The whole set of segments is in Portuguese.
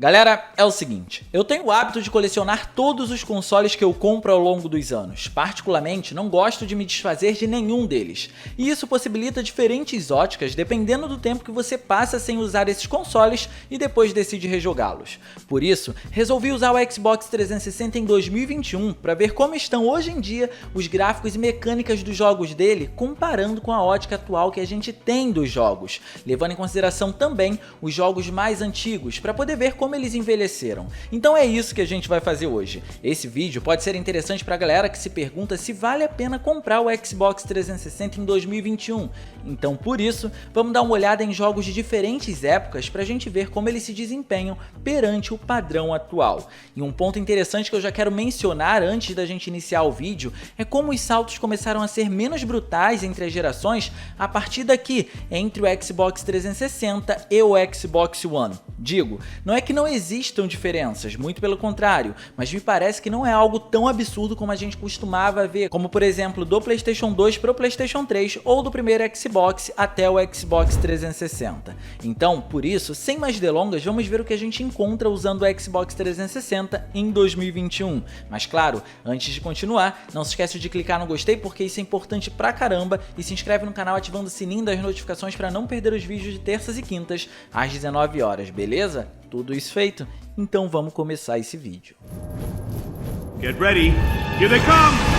Galera, é o seguinte, eu tenho o hábito de colecionar todos os consoles que eu compro ao longo dos anos. Particularmente, não gosto de me desfazer de nenhum deles. E isso possibilita diferentes óticas dependendo do tempo que você passa sem usar esses consoles e depois decide rejogá-los. Por isso, resolvi usar o Xbox 360 em 2021 para ver como estão hoje em dia os gráficos e mecânicas dos jogos dele, comparando com a ótica atual que a gente tem dos jogos, levando em consideração também os jogos mais antigos, para poder ver como eles envelheceram. Então é isso que a gente vai fazer hoje. Esse vídeo pode ser interessante para a galera que se pergunta se vale a pena comprar o Xbox 360 em 2021. Então por isso, vamos dar uma olhada em jogos de diferentes épocas para a gente ver como eles se desempenham perante o padrão atual. E um ponto interessante que eu já quero mencionar antes da gente iniciar o vídeo é como os saltos começaram a ser menos brutais entre as gerações a partir daqui, entre o Xbox 360 e o Xbox One. Digo, não é que não existam diferenças, muito pelo contrário, mas me parece que não é algo tão absurdo como a gente costumava ver, como por exemplo do PlayStation 2 para o PlayStation 3 ou do primeiro Xbox até o Xbox 360. Então, por isso, sem mais delongas, vamos ver o que a gente encontra usando o Xbox 360 em 2021. Mas claro, antes de continuar, não se esquece de clicar no gostei porque isso é importante pra caramba e se inscreve no canal ativando o sininho das notificações para não perder os vídeos de terças e quintas às 19 horas, beleza? Tudo isso feito? Então vamos começar esse vídeo. Get ready. Here they come.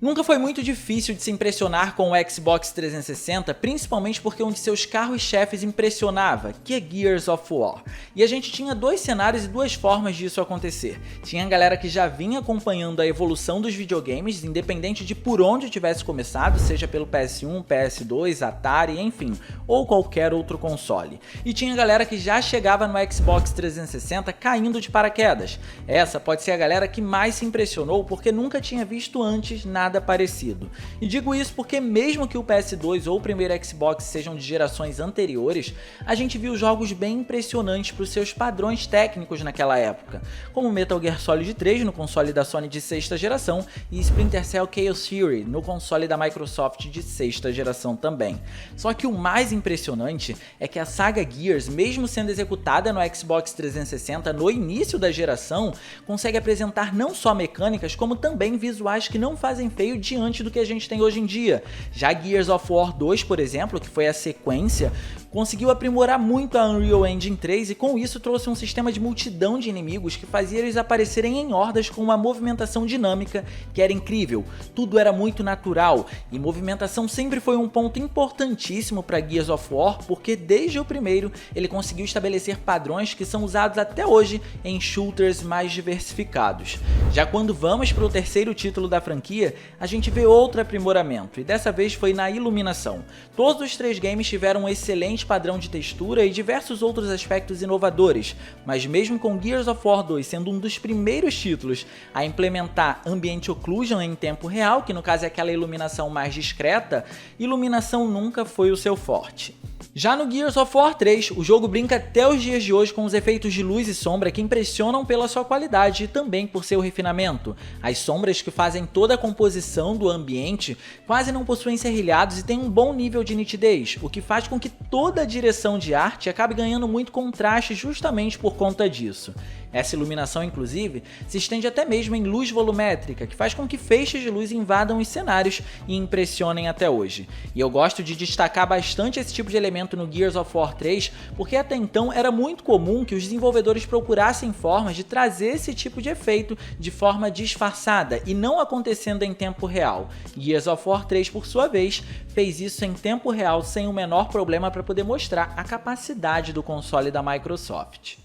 Nunca foi muito difícil de se impressionar com o Xbox 360, principalmente porque um de seus carros-chefes impressionava, que é Gears of War. E a gente tinha dois cenários e duas formas disso acontecer. Tinha a galera que já vinha acompanhando a evolução dos videogames, independente de por onde tivesse começado, seja pelo PS1, PS2, Atari, enfim, ou qualquer outro console. E tinha a galera que já chegava no Xbox 360 caindo de paraquedas. Essa pode ser a galera que mais se impressionou porque nunca tinha visto antes nada parecido. E digo isso porque mesmo que o PS2 ou o primeiro Xbox sejam de gerações anteriores, a gente viu jogos bem impressionantes para os seus padrões técnicos naquela época, como Metal Gear Solid 3 no console da Sony de sexta geração e Splinter Cell Chaos Theory no console da Microsoft de sexta geração também. Só que o mais impressionante é que a saga Gears, mesmo sendo executada no Xbox 360 no início da geração, consegue apresentar não só mecânicas como também visuais que não fazem feio diante do que a gente tem hoje em dia. Já Gears of War 2, por exemplo, que foi a sequência, conseguiu aprimorar muito a Unreal Engine 3 e com isso trouxe um sistema de multidão de inimigos que fazia eles aparecerem em hordas com uma movimentação dinâmica que era incrível. Tudo era muito natural e movimentação sempre foi um ponto importantíssimo para Gears of War porque desde o primeiro ele conseguiu estabelecer padrões que são usados até hoje em shooters mais diversificados. Já quando vamos para o terceiro título da franquia, a gente vê outro aprimoramento, e dessa vez foi na iluminação. Todos os três games tiveram um excelente padrão de textura e diversos outros aspectos inovadores, mas mesmo com Gears of War 2 sendo um dos primeiros títulos a implementar Ambient Occlusion em tempo real, que no caso é aquela iluminação mais discreta, iluminação nunca foi o seu forte. Já no Gears of War 3, o jogo brinca até os dias de hoje com os efeitos de luz e sombra que impressionam pela sua qualidade e também por seu refinamento. As sombras que fazem toda a composição do ambiente quase não possuem serrilhados e têm um bom nível de nitidez, o que faz com que toda a direção de arte acabe ganhando muito contraste justamente por conta disso. Essa iluminação, inclusive, se estende até mesmo em luz volumétrica, que faz com que feixes de luz invadam os cenários e impressionem até hoje. E eu gosto de destacar bastante esse tipo de elemento no Gears of War 3, porque até então era muito comum que os desenvolvedores procurassem formas de trazer esse tipo de efeito de forma disfarçada e não acontecendo em tempo real. Gears of War 3, por sua vez, fez isso em tempo real sem o menor problema para poder mostrar a capacidade do console da Microsoft.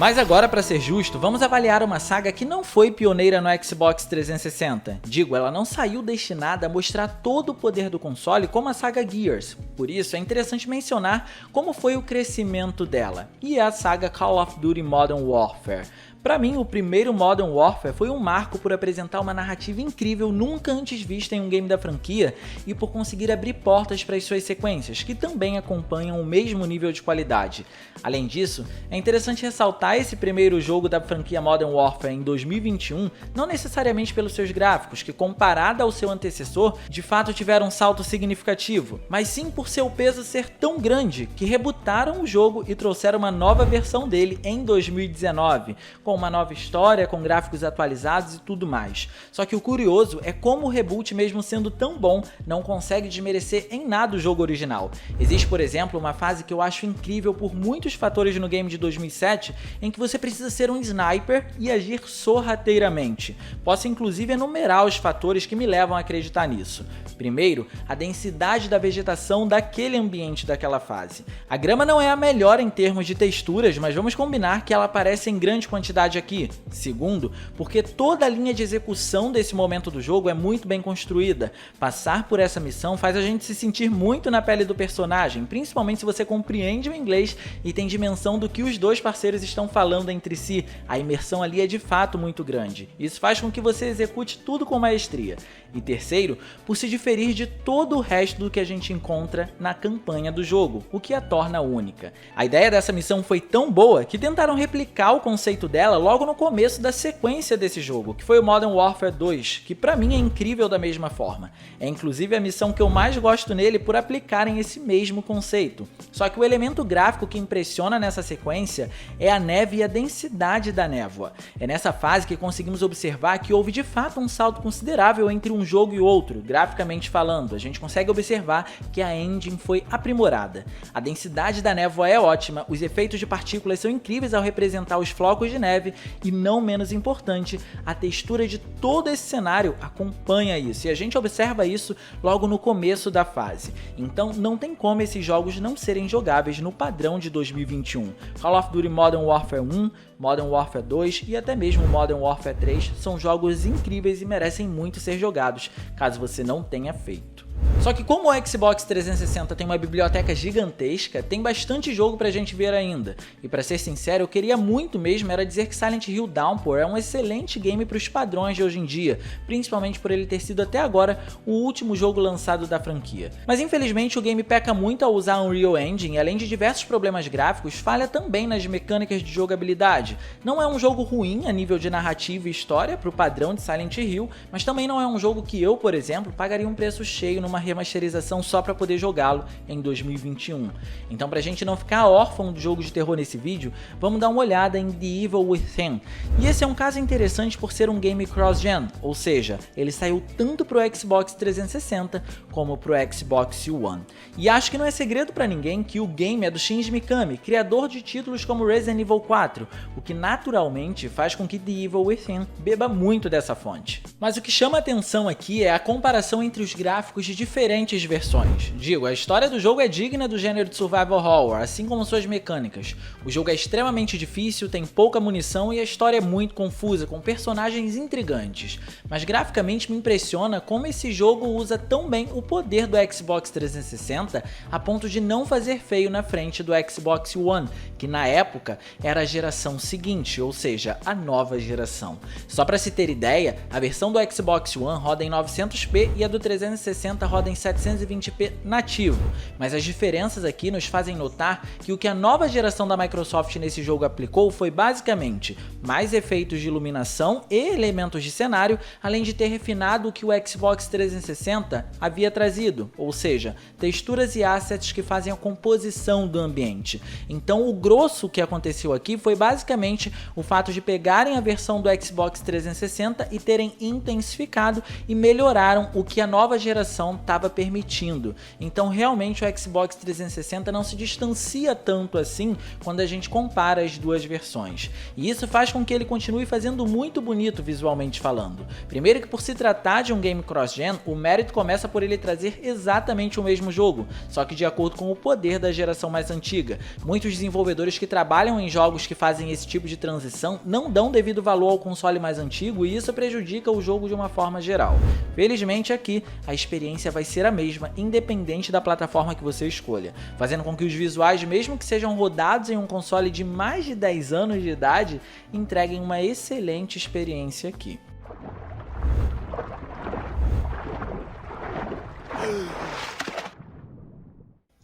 Mas agora, para ser justo, vamos avaliar uma saga que não foi pioneira no Xbox 360. Digo, ela não saiu destinada a mostrar todo o poder do console como a saga Gears. Por isso, é interessante mencionar como foi o crescimento dela. E é a saga Call of Duty Modern Warfare. Pra mim, o primeiro Modern Warfare foi um marco por apresentar uma narrativa incrível nunca antes vista em um game da franquia e por conseguir abrir portas para as suas sequências, que também acompanham o mesmo nível de qualidade. Além disso, é interessante ressaltar esse primeiro jogo da franquia Modern Warfare em 2021, não necessariamente pelos seus gráficos, que comparado ao seu antecessor, de fato tiveram um salto significativo, mas sim por seu peso ser tão grande que rebutaram o jogo e trouxeram uma nova versão dele em 2019, com uma nova história, com gráficos atualizados e tudo mais. Só que o curioso é como o reboot, mesmo sendo tão bom, não consegue desmerecer em nada o jogo original. Existe, por exemplo, uma fase que eu acho incrível por muitos fatores no game de 2007, em que você precisa ser um sniper e agir sorrateiramente. Posso inclusive enumerar os fatores que me levam a acreditar nisso. Primeiro, a densidade da vegetação daquele ambiente daquela fase. A grama não é a melhor em termos de texturas, mas vamos combinar que ela aparece em grande quantidade aqui. Segundo, porque toda a linha de execução desse momento do jogo é muito bem construída. Passar por essa missão faz a gente se sentir muito na pele do personagem, principalmente se você compreende o inglês e tem dimensão do que os dois parceiros estão falando entre si. A imersão ali é de fato muito grande. Isso faz com que você execute tudo com maestria. E terceiro, por se diferir de todo o resto do que a gente encontra na campanha do jogo, o que a torna única. A ideia dessa missão foi tão boa que tentaram replicar o conceito dela logo no começo da sequência desse jogo, que foi o Modern Warfare 2, que pra mim é incrível da mesma forma. É inclusive a missão que eu mais gosto nele por aplicarem esse mesmo conceito. Só que o elemento gráfico que impressiona nessa sequência é a neve e a densidade da névoa. É nessa fase que conseguimos observar que houve de fato um salto considerável entre um jogo e outro, graficamente falando. A gente consegue observar que a engine foi aprimorada. A densidade da névoa é ótima, os efeitos de partículas são incríveis ao representar os flocos de neve e, não menos importante, a textura de todo esse cenário acompanha isso, e a gente observa isso logo no começo da fase. Então não tem como esses jogos não serem jogáveis no padrão de 2021. Call of Duty Modern Warfare 1, Modern Warfare 2 e até mesmo Modern Warfare 3 são jogos incríveis e merecem muito ser jogados, caso você não tenha feito. Só que como o Xbox 360 tem uma biblioteca gigantesca, tem bastante jogo pra gente ver ainda. E pra ser sincero, eu queria muito mesmo era dizer que Silent Hill Downpour é um excelente game pros padrões de hoje em dia, principalmente por ele ter sido até agora o último jogo lançado da franquia. Mas infelizmente o game peca muito ao usar a Unreal Engine e, além de diversos problemas gráficos, falha também nas mecânicas de jogabilidade. Não é um jogo ruim a nível de narrativa e história pro padrão de Silent Hill, mas também não é um jogo que eu, por exemplo, pagaria um preço cheio numa remasterização só para poder jogá-lo em 2021. Então, pra gente não ficar órfão de jogo de terror nesse vídeo, vamos dar uma olhada em The Evil Within. E esse é um caso interessante por ser um game cross-gen, ou seja, ele saiu tanto pro Xbox 360 como pro Xbox One. E acho que não é segredo para ninguém que o game é do Shinji Mikami, criador de títulos como Resident Evil 4, o que naturalmente faz com que The Evil Within beba muito dessa fonte. Mas o que chama a atenção aqui é a comparação entre os gráficos de diferentes versões. Digo, a história do jogo é digna do gênero de survival horror, assim como suas mecânicas. O jogo é extremamente difícil, tem pouca munição e a história é muito confusa, com personagens intrigantes. Mas graficamente me impressiona como esse jogo usa tão bem o poder do Xbox 360 a ponto de não fazer feio na frente do Xbox One, que na época era a geração seguinte, ou seja, a nova geração. Só para se ter ideia, a versão do Xbox One roda em 900p e a do 360 roda em 720p nativo, mas as diferenças aqui nos fazem notar que o que a nova geração da Microsoft nesse jogo aplicou foi basicamente mais efeitos de iluminação e elementos de cenário, além de ter refinado o que o Xbox 360 havia trazido, ou seja, texturas e assets que fazem a composição do ambiente. Então o grosso que aconteceu aqui foi basicamente o fato de pegarem a versão do Xbox 360 e terem intensificado e melhoraram o que a nova geração estava permitindo. Então realmente o Xbox 360 não se distancia tanto assim quando a gente compara as duas versões. E isso faz com que ele continue fazendo muito bonito visualmente falando. Primeiro que por se tratar de um game cross-gen, o mérito começa por ele trazer exatamente o mesmo jogo, só que de acordo com o poder da geração mais antiga. Muitos desenvolvedores que trabalham em jogos que fazem esse tipo de transição não dão devido valor ao console mais antigo e isso prejudica o jogo de uma forma geral. Felizmente aqui, a experiência vai ser a mesma, independente da plataforma que você escolha, fazendo com que os visuais, mesmo que sejam rodados em um console de mais de 10 anos de idade, entreguem uma excelente experiência aqui.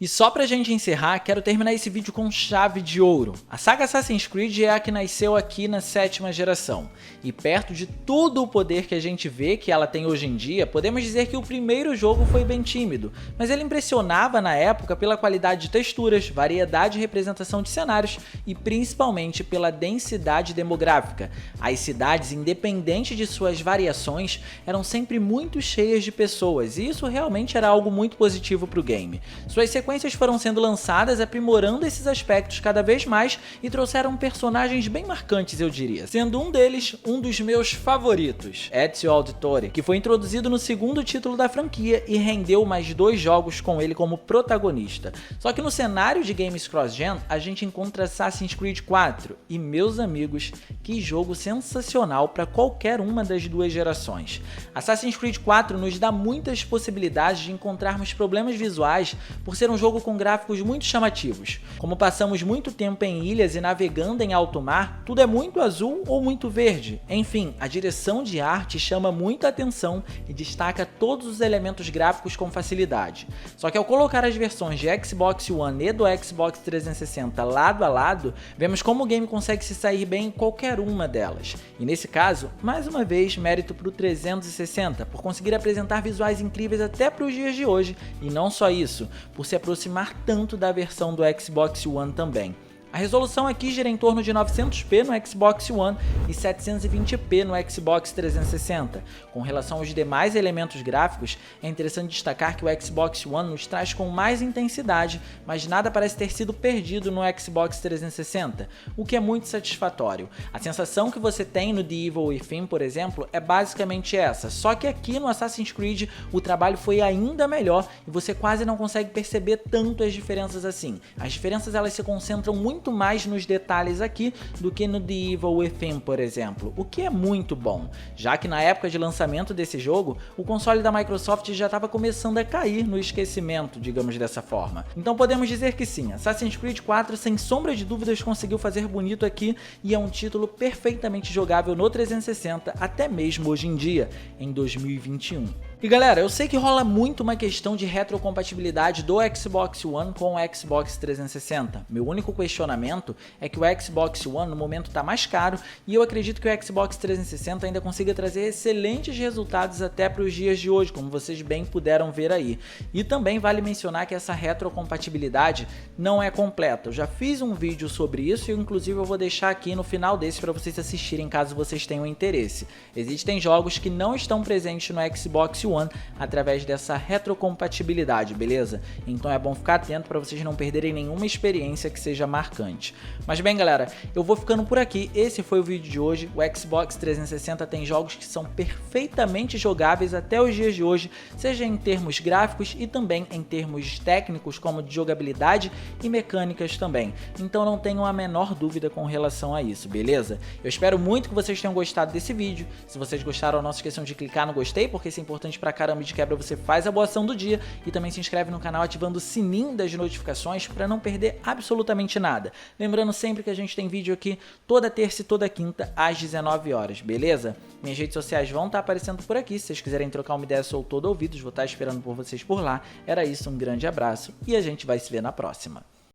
E só pra gente encerrar, quero terminar esse vídeo com chave de ouro. A saga Assassin's Creed é a que nasceu aqui na 7ª geração. E perto de todo o poder que a gente vê que ela tem hoje em dia, podemos dizer que o primeiro jogo foi bem tímido, mas ele impressionava na época pela qualidade de texturas, variedade e representação de cenários e principalmente pela densidade demográfica. As cidades, independente de suas variações, eram sempre muito cheias de pessoas e isso realmente era algo muito positivo para o game. Suas sequências foram sendo lançadas aprimorando esses aspectos cada vez mais e trouxeram personagens bem marcantes, eu diria, sendo um deles um dos meus favoritos, Ezio Auditore, que foi introduzido no segundo título da franquia e rendeu mais 2 jogos com ele como protagonista. Só que no cenário de games cross-gen a gente encontra Assassin's Creed 4 e, meus amigos, que jogo sensacional para qualquer uma das duas gerações. Assassin's Creed 4 nos dá muitas possibilidades de encontrarmos problemas visuais por ser um jogo com gráficos muito chamativos. Como passamos muito tempo em ilhas e navegando em alto mar, tudo é muito azul ou muito verde. Enfim, a direção de arte chama muita atenção e destaca todos os elementos gráficos com facilidade. Só que ao colocar as versões de Xbox One e do Xbox 360 lado a lado, vemos como o game consegue se sair bem em qualquer uma delas. E nesse caso, mais uma vez, mérito para o 360, por conseguir apresentar visuais incríveis até para os dias de hoje, e não só isso, por se aproximar tanto da versão do Xbox One também. A resolução aqui gira em torno de 900p no Xbox One e 720p no Xbox 360. Com relação aos demais elementos gráficos, é interessante destacar que o Xbox One nos traz com mais intensidade, mas nada parece ter sido perdido no Xbox 360, o que é muito satisfatório. A sensação que você tem no The Evil Within, por exemplo, é basicamente essa, só que aqui no Assassin's Creed o trabalho foi ainda melhor e você quase não consegue perceber tanto as diferenças assim. As diferenças elas se concentram muito mais nos detalhes aqui do que no The Evil Within, por exemplo, o que é muito bom, já que na época de lançamento desse jogo, o console da Microsoft já estava começando a cair no esquecimento, digamos dessa forma. Então podemos dizer que sim, Assassin's Creed 4 sem sombra de dúvidas conseguiu fazer bonito aqui e é um título perfeitamente jogável no 360, até mesmo hoje em dia, em 2021. E galera, eu sei que rola muito uma questão de retrocompatibilidade do Xbox One com o Xbox 360. Meu único questionamento é que o Xbox One no momento está mais caro e eu acredito que o Xbox 360 ainda consiga trazer excelentes resultados até para os dias de hoje, como vocês bem puderam ver aí. E também vale mencionar que essa retrocompatibilidade não é completa. Eu já fiz um vídeo sobre isso e inclusive eu vou deixar aqui no final desse para vocês assistirem caso vocês tenham interesse. Existem jogos que não estão presentes no Xbox One através dessa retrocompatibilidade, beleza? Então é bom ficar atento para vocês não perderem nenhuma experiência que seja marcante. Mas bem galera, eu vou ficando por aqui, esse foi o vídeo de hoje. O Xbox 360 tem jogos que são perfeitamente jogáveis até os dias de hoje, seja em termos gráficos e também em termos técnicos como de jogabilidade e mecânicas também. Então não tenham a menor dúvida com relação a isso, beleza? Eu espero muito que vocês tenham gostado desse vídeo. Se vocês gostaram, não se esqueçam de clicar no gostei, porque isso é importante pra caramba. De quebra você faz a boa ação do dia e também se inscreve no canal ativando o sininho das notificações para não perder absolutamente nada. Lembrando sempre que a gente tem vídeo aqui toda terça e toda quinta às 19 horas, beleza? Minhas redes sociais vão estar aparecendo por aqui, se vocês quiserem trocar uma ideia, sou todo ouvidos, vou estar esperando por vocês por lá. Era isso, um grande abraço e a gente vai se ver na próxima.